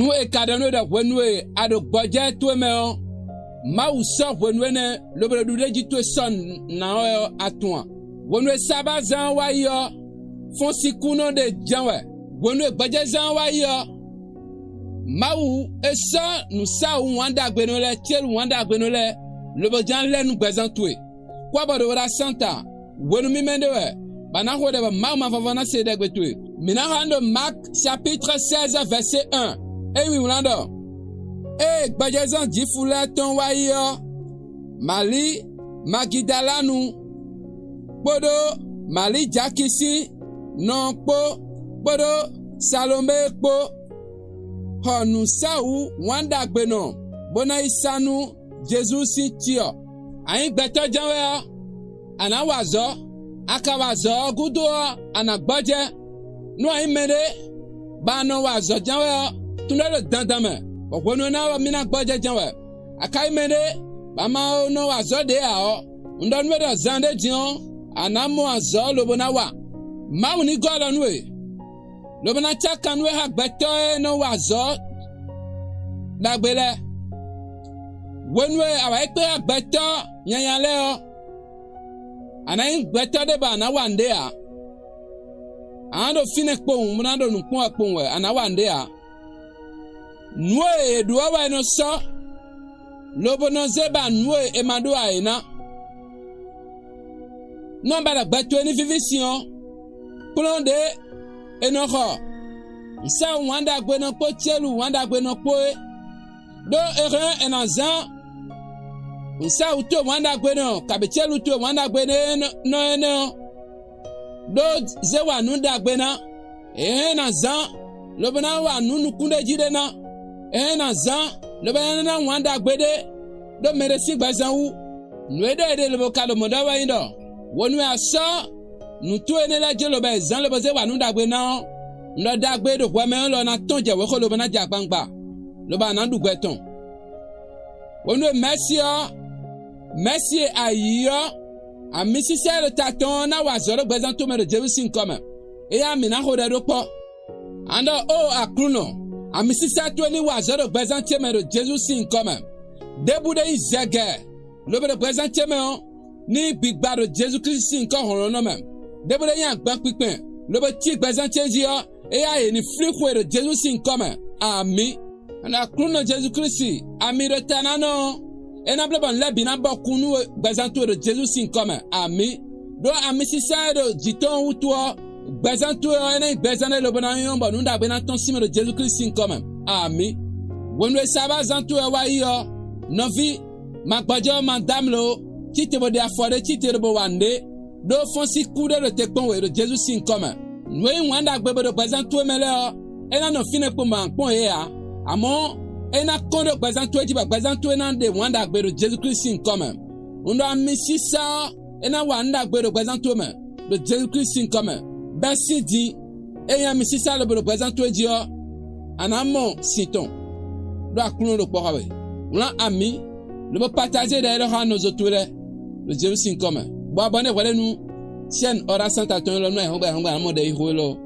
nu e kadano da wenwe ado gboje to meo ma uso wenwe lobre du leji to son na o atun wenwe saba zan wa yo fon sikuno de janwe wenwe gboje zan wa yo mawu esa nu sa wanda gbenole tielu wanda gbenole lobo jan lenu gbezan tuwe kwa bodo wada santa wenu mi mendewe bana hode ba ma favana se de gbetwe mina hando Marc chapitre 16 verset 1 oui ulando gbezan jifula ton wayo Mali Magidalanu bodo Mali jakisi non po bodo Salome po honu sau wanda gbeno bona isanu Jesus si tio ayin gbeto janwe ana wazo aka wazo gudo ana gboje no ayin mede ba no wazo janwe tunelo dandame ogwono na mina gboje janwe aka mede ba ma no wazo de a ndon mede zande dion ana mo wazo lobona wa mawu ni golo nwe lobana chakanwe ha gbeto no wazo dagbele wenwe awa ekpe gbeto nyanyale o anayin gbeto de ba na wande a ando fine kpon munando nukpon akpon we ana wande a nwe eduwa wa no so lobono zeba nwe emadu aina no ba gbeto ni vivision plon de enoko nsa wanda gbeno po tielu wanda gbeno po do ere enazan nsa uto wanda gbeno kabechelu uto wanda gbeno no do zewa nunda gbena enazan lobana wa nunu kunde jide na enazan lobana na wanda gbede do meresi gbazan wu nwedo ede lobo kalo modawa indo wonu asa nutu enela jelo ba zan lobo zewa nunda gbena ndo dagbe do kwa me lo na tonje we ko lo na ja gbangba lo ba na dugbe ton wonu merci ayo amisi se le taton na wa zoro gbezan to me de Jerusalem comme e ya mi na ho de do po ando o akruno amisi se to ni wa zoro gbezan te me de Jerusalem comme debu de izege lo be de gbezan te me ni gbigba de Jesus Christ nko horon no me debu de yan gba pipin lo be ti gbezan te ji o eya ni frikwe de Jesus in come ami ana kruno Jesus Christ ami de tanano ena blebon lebi na bokunu gbezanto de Jesus in come ami do ami sisa do jiton uto gbezanto ena gbezane lo bona yon bo nda gbe na ton sime de Jesus Christ in come ami wonwe saba zanto e wa yo novi magbajo mandamlo titebo de afore titebo wande do fonsi kude de tekpon we de Jesus in come nwe wanda gbebe do gbezanto mele o ena no fine po man pon e a amo ena kondo gbezanto ji ba gbezanto ena de wanda gbebe do Jesus Christ in come ndo amisisa ena wanda gbebe do gbezanto me do Jesus Christ in come besi di eya misisa le do gbezanto ji o anamo siton do akuno do pokawe wala ami le bo partager de ha nos autour le Jesus in come bo abonné wala nu chaîne Ora Santa ton lo no e hongba mo de iholo